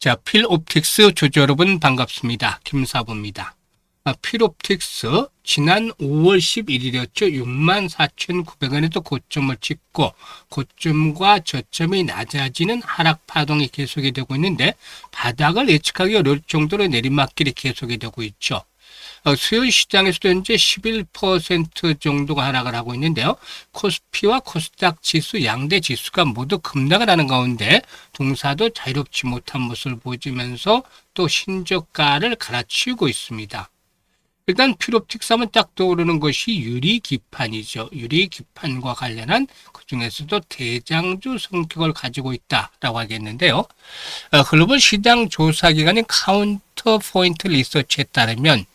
자, 필옵틱스 주주 여러분 반갑습니다. 김사부입니다. 필옵틱스 지난 5월 11일이었죠. 64,900원에서 고점을 찍고 고점과 저점이 낮아지는 하락 파동이 계속이 되고 있는데 바닥을 예측하기 어려울 정도로 내리막길이 계속이 되고 있죠. 수요 시장에서도 현재 11% 정도가 하락을 하고 있는데요. 코스피와 코스닥 지수 양대 지수가 모두 급락을 하는 가운데 동사도 자유롭지 못한 모습을 보여주면서 또 신저가를 갈아치우고 있습니다. 일단 필옵틱스 하면 딱 떠오르는 것이 유리기판이죠. 유리기판과 관련한 그중에서도 대장주 성격을 가지고 있다라고 하겠는데요. 글로벌 시장 조사기관인 카운터 포인트 리서치에 따르면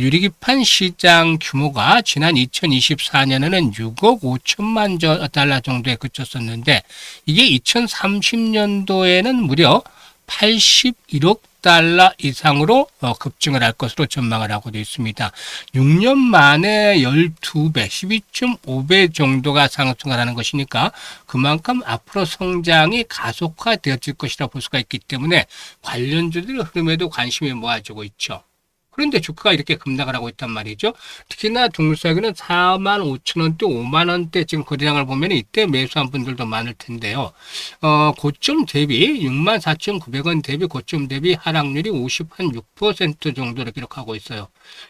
유리기판 시장 규모가 지난 2024년에는 6억 5천만 달러 정도에 그쳤었는데 이게 2030년도에는 무려 81억 달러 이상으로 급증을 할 것으로 전망을 하고 있습니다. 6년 만에 12배, 12.5배 정도가 상승을 하는 것이니까 그만큼 앞으로 성장이 가속화되어질 것이라 볼 수가 있기 때문에 관련주들의 흐름에도 관심이 모아지고 있죠. 그런데 주가가 이렇게 급락을 하고 있단 말이죠. 특히나 동사기는 45,000원대, 5만원대 지금 거래량을 보면 이때 매수한 분들도 많을 텐데요. 고점 대비 64,900원 대비 고점 대비 하락률이 56% 정도를 기록하고 있어요.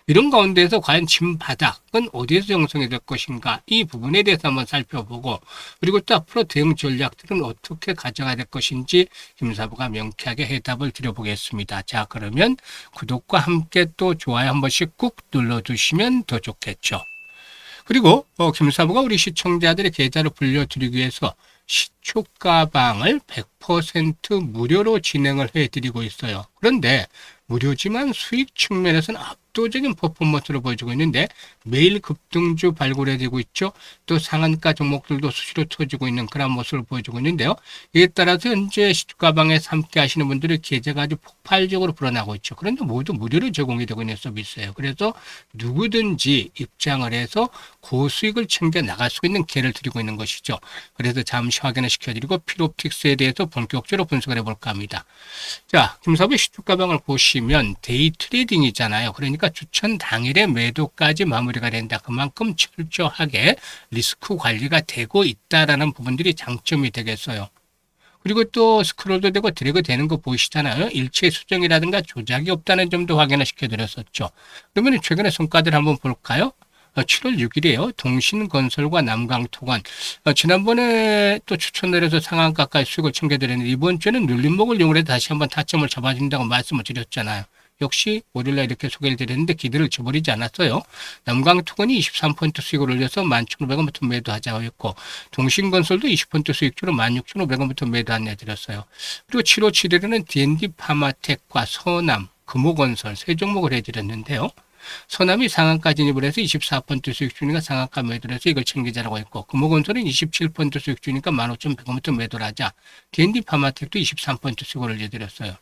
이런 가운데서 과연 진 바닥은 어디에서 형성이 될 것인가 이 부분에 대해서 한번 살펴보고 그리고 또 앞으로 대응 전략들은 어떻게 가져가야 될 것인지 김사부가 명쾌하게 해답을 드려보겠습니다. 자, 그러면 구독과 함께 또 좋아요 한 번씩 꾹 눌러주시면 더 좋겠죠. 그리고 김사부가 우리 시청자들의 계좌를 불려드리기 위해서 시초가방을 100% 무료로 진행을 해드리고 있어요. 그런데 무료지만 수익 측면에서는 압도적인 퍼포먼스를 보여주고 있는데 매일 급등주 발굴해지고 있죠. 또 상한가 종목들도 수시로 터지고 있는 그런 모습을 보여주고 있는데요. 이에 따라서 현재 시초가방에 함께 하시는 분들의 계좌가 아주 폭발적으로 불어나고 있죠. 그런데 모두 무료로 제공이 되고 있는 서비스예요. 그래서 누구든지 입장을 해서 고수익을 챙겨 나갈 수 있는 기회를 드리고 있는 것이죠. 그래서 잠시 확인을 시켜드리고 필옵틱스에 대해서 본격적으로 분석을 해볼까 합니다. 자, 김사부의 시초가방을 보시면 데이 트레이딩이잖아요. 그러니까 추천 당일에 매도까지 마무리가 된다. 그만큼 철저하게 리스크 관리가 되고 있다라는 부분들이 장점이 되겠어요. 그리고 또 스크롤도 되고 드래그 되는 거 보이시잖아요. 일체 수정이라든가 조작이 없다는 점도 확인을 시켜드렸었죠. 그러면 최근에 성과들 한번 볼까요? 7월 6일이에요. 동신건설과 남강토관. 지난번에 또 추천을 해서 상한가까지 수익을 챙겨드렸는데 이번 주에는 눌림목을 이용해서 다시 한번 타점을 잡아준다고 말씀을 드렸잖아요. 역시 월요일날 이렇게 소개를 드렸는데 기대를 저버리지 않았어요. 남강토건이 23% 수익을 올려서 11,500원부터 매도하자고 했고 동신건설도 20% 수익주로 16,500원부터 매도하냐 드렸어요. 그리고 7월 7일에는 D&D 파마텍과 서남, 금호건설 세 종목을 해드렸는데요. 서남이 상한가 진입을 해서 24% 수익주니까 상한가 매도를 해서 이걸 챙기자라고 했고 금호건설은 27% 수익주니까 15,100원부터 매도를 하자. D&D 파마텍도 23% 수익을 올려드렸어요.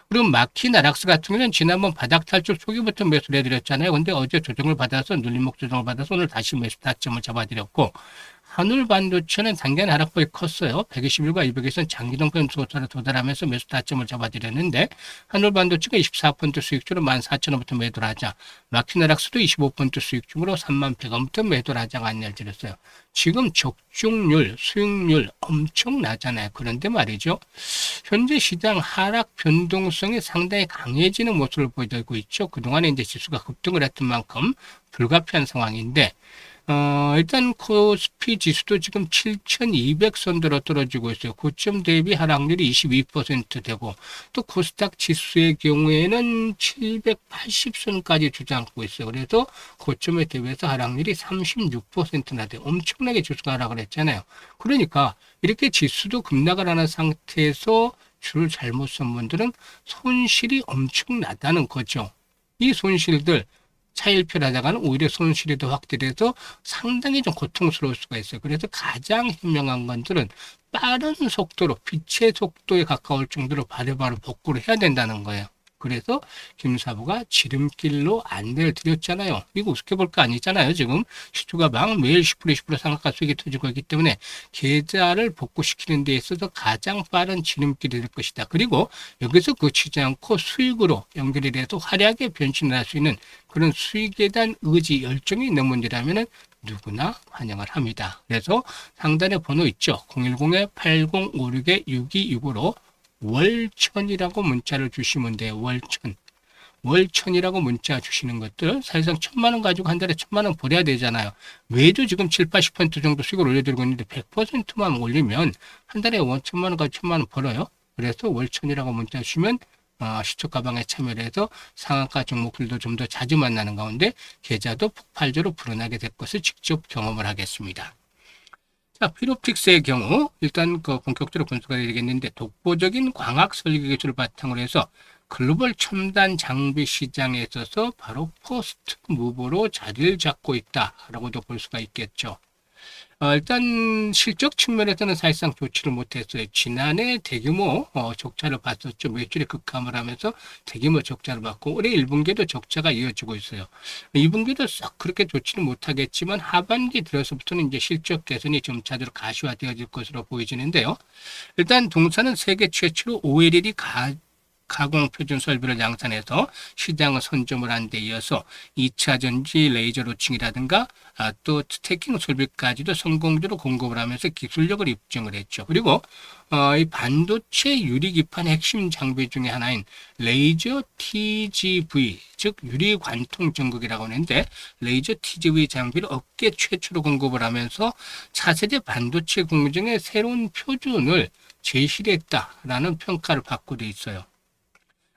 그리고 마키 나락스 같은 경우는 지난번 바닥 탈출 초기부터 매수를 해드렸잖아요. 근데 어제 조정을 받아서 눌림목 조정을 받아서 오늘 다시 매수 타점을 잡아드렸고 한울반도체는 단기간 하락폭이 컸어요. 121과 200에서는 장기동 변수고사를 도달하면서 매수 타점을 잡아드렸는데 한울반도체가 24% 수익주로 14,000원부터 매도를 하자 마키나락스도 25% 수익중으로 31,100원부터 매도를 하자가 안내를 드렸어요. 지금 적중률, 수익률 엄청 나잖아요. 그런데 말이죠. 현재 시장 하락 변동성이 상당히 강해지는 모습을 보여주고 있죠. 그동안에 이제 지수가 급등을 했던 만큼 불가피한 상황인데 일단 코스피 지수도 지금 7,200선대로 떨어지고 있어요. 고점 대비 하락률이 22% 되고 또 코스닥 지수의 경우에는 780선까지 주저앉고 있어요. 그래서 고점에 대비해서 하락률이 36%나 돼요. 엄청나게 지수가 하락을 했잖아요. 그러니까 이렇게 지수도 급락을 하는 상태에서 줄을 잘못 쓴 분들은 손실이 엄청나다는 거죠. 이 손실들 차일피를 하다가는 오히려 손실이 더 확대돼서 상당히 좀 고통스러울 수가 있어요. 그래서 가장 현명한 것들은 빠른 속도로 빛의 속도에 가까울 정도로 바로바로 복구를 해야 된다는 거예요. 그래서 김사부가 지름길로 안내를 드렸잖아요. 이거 어떻게 볼 거 아니잖아요. 지금 시초가 막 매일 10% 20% 상한가 수익이 터지고 있기 때문에 계좌를 복구시키는 데 있어서 가장 빠른 지름길이 될 것이다. 그리고 여기서 그치지 않고 수익으로 연결이 돼서 화려하게 변신을 할 수 있는 그런 수익에 대한 의지, 열정이 있는 분들이라면 누구나 환영을 합니다. 그래서 상단에 번호 있죠. 010-8056-6265로 월천이라고 문자를 주시면 돼요. 월천. 월천이라고 문자 주시는 것들 사실상 1,000만 원 가지고 한 달에 1,000만 원 벌어야 되잖아요. 매주 지금 7, 80% 정도 수익을 올려드리고 있는데 100%만 올리면 한 달에 1,000만 원 가지고 1,000만 원 벌어요. 그래서 월천이라고 문자 주시면 시초 가방에 참여를 해서 상한가 종목들도 좀 더 자주 만나는 가운데 계좌도 폭발적으로 불어나게 될 것을 직접 경험을 하겠습니다. 자, 필옵틱스의 경우 일단 본격적으로 분석가 되겠는데 독보적인 광학 설계 기술을 바탕으로 해서 글로벌 첨단 장비 시장에 있어서 바로 퍼스트 무브로 자리를 잡고 있다라고도 볼 수가 있겠죠. 일단 실적 측면에서는 사실상 좋지를 못했어요. 지난해 대규모 적자를 봤었죠. 매출이 급감을 하면서 대규모 적자를 받고 올해 1분기에도 적자가 이어지고 있어요. 2분기도 썩 그렇게 좋지는 못하겠지만 하반기 들어서부터는 이제 실적 개선이 점차적으로 가시화되어질 것으로 보여지는데요. 일단 동사는 세계 최초로 OLED 가공 표준 설비를 양산해서 시장을 선점을 한 데 이어서 2차 전지 레이저 로칭이라든가 또 스태킹 설비까지도 성공적으로 공급을 하면서 기술력을 입증을 했죠. 그리고 이 반도체 유리 기판 핵심 장비 중에 하나인 레이저 TGV, 즉 유리 관통 전극이라고 하는데 레이저 TGV 장비를 업계 최초로 공급을 하면서 차세대 반도체 공정의 새로운 표준을 제시했다라는 평가를 받고 돼 있어요.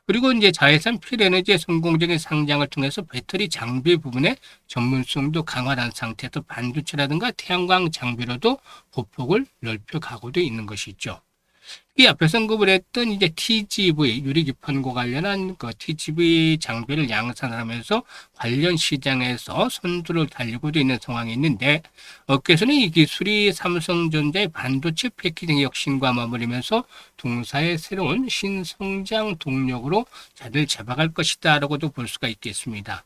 그리고 이제 자회사 필에너지의 성공적인 상장을 통해서 배터리 장비 부분의 전문성도 강화한 상태에서 반도체라든가 태양광 장비로도 보폭을 넓혀가고도 있는 것이죠. 이 앞에서 언급을 했던 이제 TGV 유리기판과 관련한 그 TGV 장비를 양산을 하면서 관련 시장에서 선두를 달리고도 있는 상황이 있는데 업계에서는 이 기술이 삼성전자의 반도체 패키징 혁신과 맞물리면서 동사의 새로운 신성장 동력으로 자리를 잡아갈 것이다라고도 볼 수가 있겠습니다.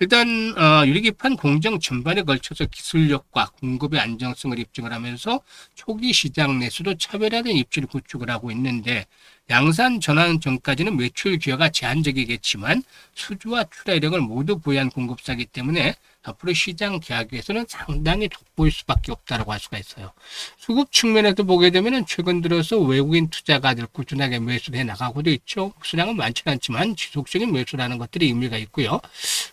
일단 유리기판 공정 전반에 걸쳐서 기술력과 공급의 안정성을 입증을 하면서 초기 시장 내에서도 차별화된 입지를 구축을 하고 있는데 양산 전환 전까지는 매출 기여가 제한적이겠지만 수주와 출하력을 모두 부여한 공급사이기 때문에 앞으로 시장 계약에서는 상당히 돋보일 수밖에 없다고 할 수가 있어요. 수급 측면에서 보게 되면 최근 들어서 외국인 투자가들 꾸준하게 매수를 해나가고도 있죠. 수량은 많지는 않지만 지속적인 매수라는 것들이 의미가 있고요.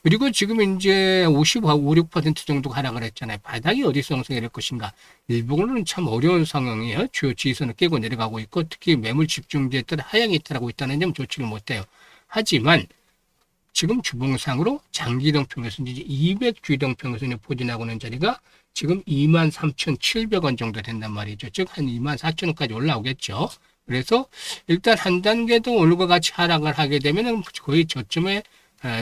그리고 지금 이제 55, 6% 정도 하락을 했잖아요. 바닥이 어디서 형성이 될 것인가. 일본은 참 어려운 상황이에요. 주요 지수는 깨고 내려가고 있고 특히 매물 집중제에 따라 하향이 있다라고 있다는 점 좋지를 못해요. 하지만 지금 주봉상으로 장기이동평균선 200주이동평균선이 포진하고 있는 자리가 지금 23,700원 정도 된단 말이죠. 즉 한 24,000원까지 올라오겠죠. 그래서 일단 한 단계 더 오늘과 같이 하락을 하게 되면 거의 저점에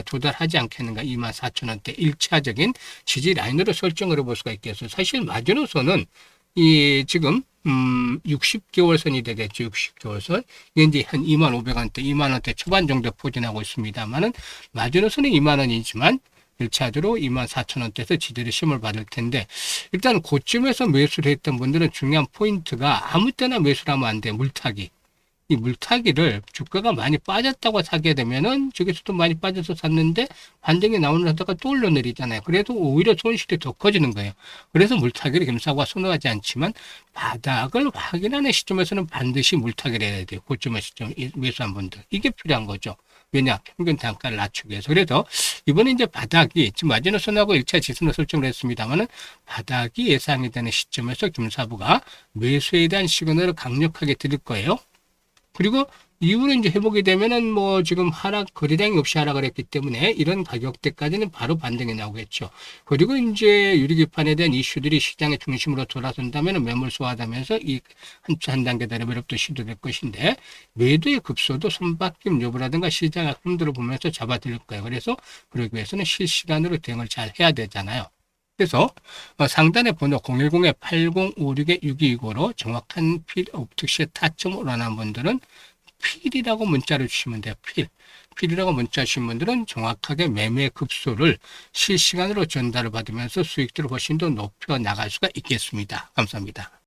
도달하지 않겠는가. 24,000원대 1차적인 지지 라인으로 설정을 해볼 수가 있겠어요. 사실 마지노선은 이 지금 60개월 선이 되겠죠. 60개월 선. 이게 이제 한 25,000원대, 20,000원대 초반 정도 포진하고 있습니다만은 마지노선은 20,000원이지만 1차적으로 24,000원대에서 지지를 시험을 받을 텐데 일단 고점에서 매수를 했던 분들은 중요한 포인트가 아무 때나 매수를 하면 안 돼. 물타기. 이 물타기를 주가가 많이 빠졌다고 사게 되면은 저기서도 많이 빠져서 샀는데 반등이 나오는 하다가 또 올려내리잖아요. 그래도 오히려 손실이 더 커지는 거예요. 그래서 물타기를 김사부가 선호하지 않지만 바닥을 확인하는 시점에서는 반드시 물타기를 해야 돼요. 고점의 시점 매수한 분들. 이게 필요한 거죠. 왜냐? 평균 단가를 낮추기 위해서. 그래서 이번에 이제 바닥이 지금 마지노선하고 1차 지수는 설정을 했습니다만은 바닥이 예상이 되는 시점에서 김사부가 매수에 대한 시그널을 강력하게 드릴 거예요. 그리고 이후로 이제 회복이 되면은 뭐 지금 하락, 거래량이 없이 하락을 했기 때문에 이런 가격대까지는 바로 반등이 나오겠죠. 그리고 이제 유리기판에 대한 이슈들이 시장의 중심으로 돌아선다면 매물 소화하면서 이 한 단계 더 레벨업도 시도될 것인데 매도의 급소도 손바뀜 여부라든가 시장의 흐름들을 보면서 잡아드릴 거예요. 그래서 그러기 위해서는 실시간으로 대응을 잘 해야 되잖아요. 그래서 상단의 번호 010-8056-6229로 정확한 필옵틱스의 타점을 원하는 분들은 필이라고 문자를 주시면 돼요. 필이라고 문자 주신 분들은 정확하게 매매 급소를 실시간으로 전달을 받으면서 수익들을 훨씬 더 높여 나갈 수가 있겠습니다. 감사합니다.